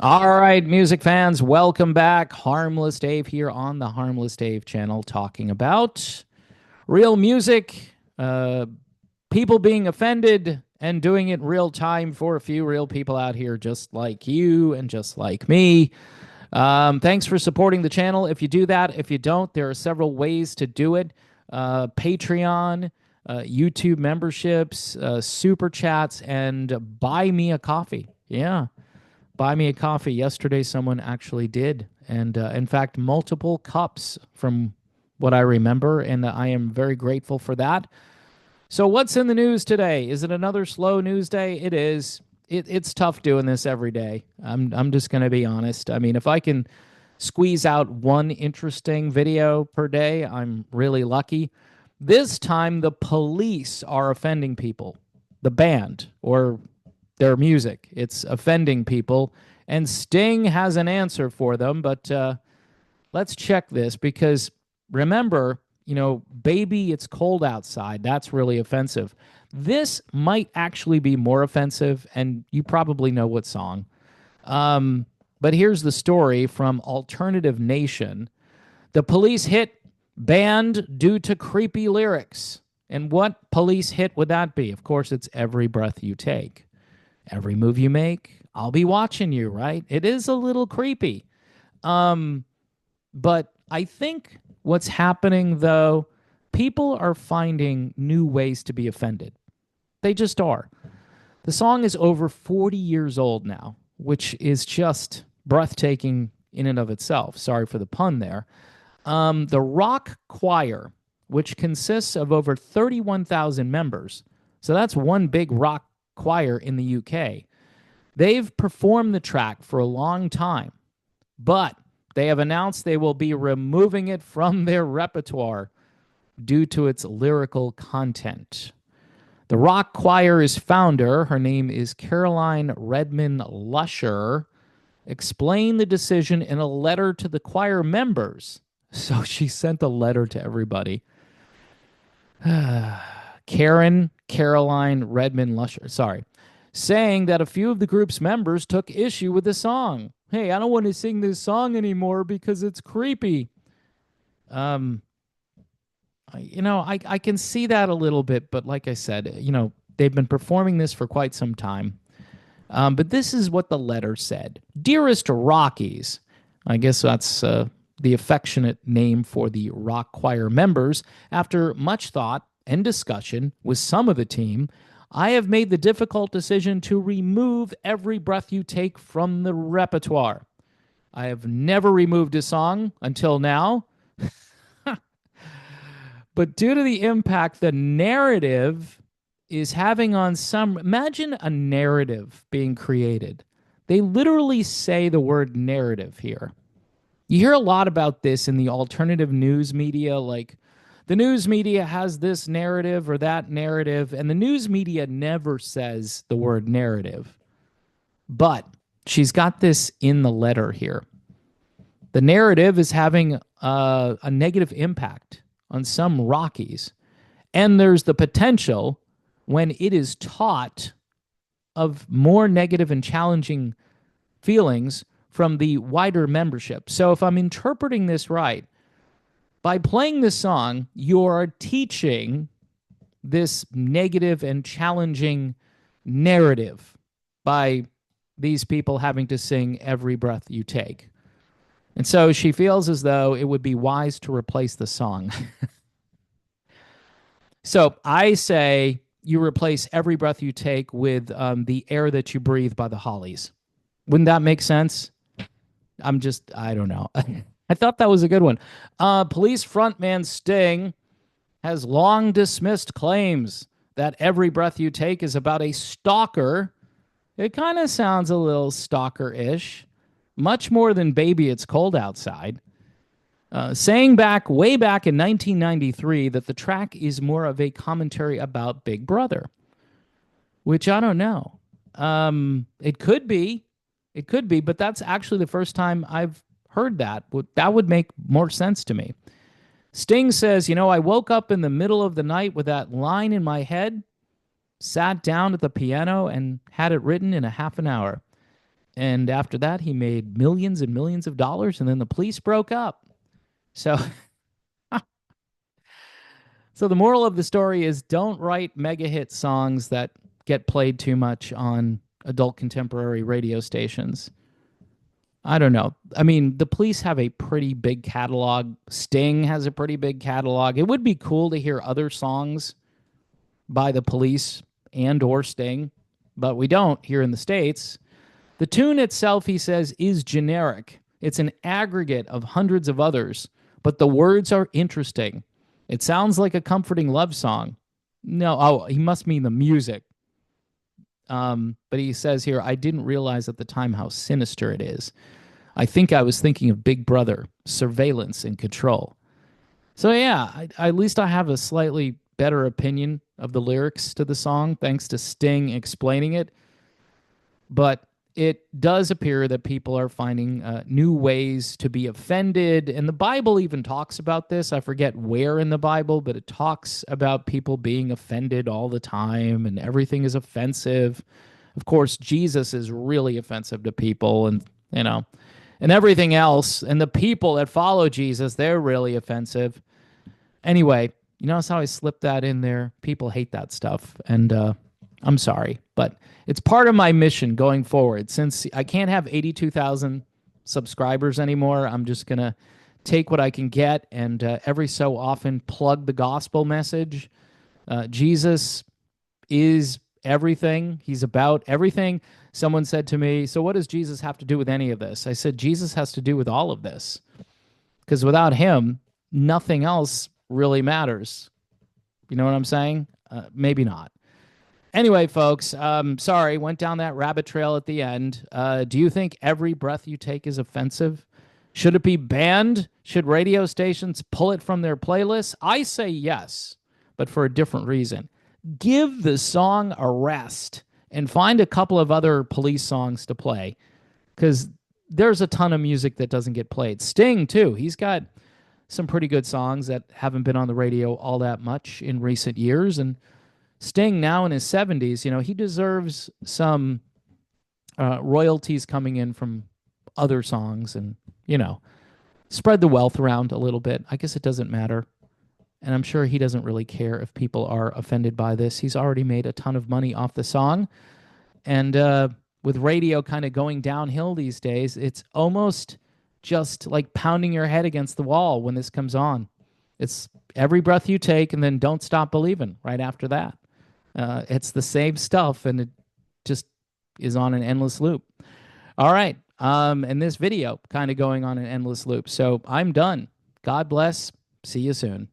All right, music fans, welcome back. Harmless Dave here on the Harmless Dave channel talking about real music, people being offended, and doing it real time for a few real people out here just like you and just like me. Thanks for supporting the channel. If you do that, if you don't, there are several ways to do it. Patreon, YouTube memberships, super chats, and buy me a coffee. Yeah, buy me a coffee. Yesterday, someone actually did. And in fact, multiple cups from what I remember. And I am very grateful for that. So, what's in the news today? Is it another slow news day? It is. It's tough doing this every day. I'm just going to be honest. I mean, if I can squeeze out one interesting video per day, I'm really lucky. This time, the police are offending people, the band, or their music. It's offending people, and Sting has an answer for them. But let's check this because remember, baby, it's cold outside. That's really offensive. This might actually be more offensive, and you probably know what song. But here's the story from Alternative Nation. The police hit banned due to creepy lyrics. And what police hit would that be? Of course, it's Every Breath You Take. Every move you make, I'll be watching you, right? It is a little creepy. Um, but I think what's happening though, people are finding new ways to be offended. They just are. The song is over 40 years old now, which is just breathtaking in and of itself. Sorry for the pun there. The rock choir, which consists of over 31,000 members, so that's one big rock choir in the UK. They've performed the track for a long time, but they have announced they will be removing it from their repertoire due to its lyrical content. The rock choir's founder, her name is Caroline Redmond Lusher, explained the decision in a letter to the choir members. So she sent a letter to everybody. Caroline Redmond Lusher, sorry, saying that a few of the group's members took issue with the song. Hey, I don't want to sing this song anymore because it's creepy. Um, I can see that a little bit, but like I said, they've been performing this for quite some time. But this is what the letter said. Dearest Rockies, I guess that's the affectionate name for the rock choir members. After much thought and discussion with some of the team, I have made the difficult decision to remove Every Breath You Take from the repertoire. I have never removed a song until now, but due to the impact the narrative is having on some, imagine a narrative being created. They literally say the word narrative here. You hear a lot about this in the alternative news media, like the news media has this narrative or that narrative, and the news media never says the word narrative. But she's got this in the letter here. The narrative is having a negative impact on some Rockies, and there's the potential when it is taught of more negative and challenging feelings from the wider membership. So if I'm interpreting this right, by playing this song, you're teaching this negative and challenging narrative by these people having to sing Every Breath You Take. And so she feels as though it would be wise to replace the song. So I say you replace Every Breath You Take with The Air That You Breathe by the Hollies. Wouldn't that make sense? I don't know. I thought that was a good one. Police frontman Sting has long dismissed claims that Every Breath You Take is about a stalker. It kind of sounds a little stalker-ish, much more than Baby It's Cold Outside. Saying way back in 1993 that the track is more of a commentary about Big Brother, which I don't know. It could be. It could be, but that's actually the first time I've heard that. That would make more sense to me. Sting says, I woke up in the middle of the night with that line in my head, sat down at the piano, and had it written in a half an hour. And after that, he made millions and millions of dollars, and then the police broke up. So, so the moral of the story is don't write mega hit songs that get played too much on adult contemporary radio stations. I don't know. I mean, the police have a pretty big catalog. Sting has a pretty big catalog. It would be cool to hear other songs by the police and or Sting, but we don't here in the States. The tune itself, he says, is generic. It's an aggregate of hundreds of others, but the words are interesting. It sounds like a comforting love song. No, oh, he must mean the music. But he says here, I didn't realize at the time how sinister it is. I think I was thinking of Big Brother, surveillance and control. So yeah, at least I have a slightly better opinion of the lyrics to the song, thanks to Sting explaining it. But it does appear that people are finding new ways to be offended. And the Bible even talks about this. I forget where in the Bible, but it talks about people being offended all the time and everything is offensive. Of course, Jesus is really offensive to people and, and everything else. And the people that follow Jesus, they're really offensive. Anyway, you notice how I slipped that in there? People hate that stuff. And I'm sorry, but it's part of my mission going forward. Since I can't have 82,000 subscribers anymore, I'm just going to take what I can get and every so often plug the gospel message. Jesus is everything. He's about everything. Someone said to me, so what does Jesus have to do with any of this? I said, Jesus has to do with all of this. Because without him, nothing else really matters. You know what I'm saying? Maybe not. Anyway, folks, sorry, went down that rabbit trail at the end. Do you think every breath you take is offensive? Should it be banned? Should radio stations pull it from their playlists? I say yes, but for a different reason. Give the song a rest and find a couple of other police songs to play, because there's a ton of music that doesn't get played. Sting, too. He's got some pretty good songs that haven't been on the radio all that much in recent years, and Sting, now in his 70s, he deserves some royalties coming in from other songs and, spread the wealth around a little bit. I guess it doesn't matter. And I'm sure he doesn't really care if people are offended by this. He's already made a ton of money off the song. And with radio kind of going downhill these days, it's almost just like pounding your head against the wall when this comes on. It's every breath you take and then don't stop believing right after that. It's the same stuff, and it just is on an endless loop. All right. And this video kind of going on an endless loop. So I'm done. God bless. See you soon.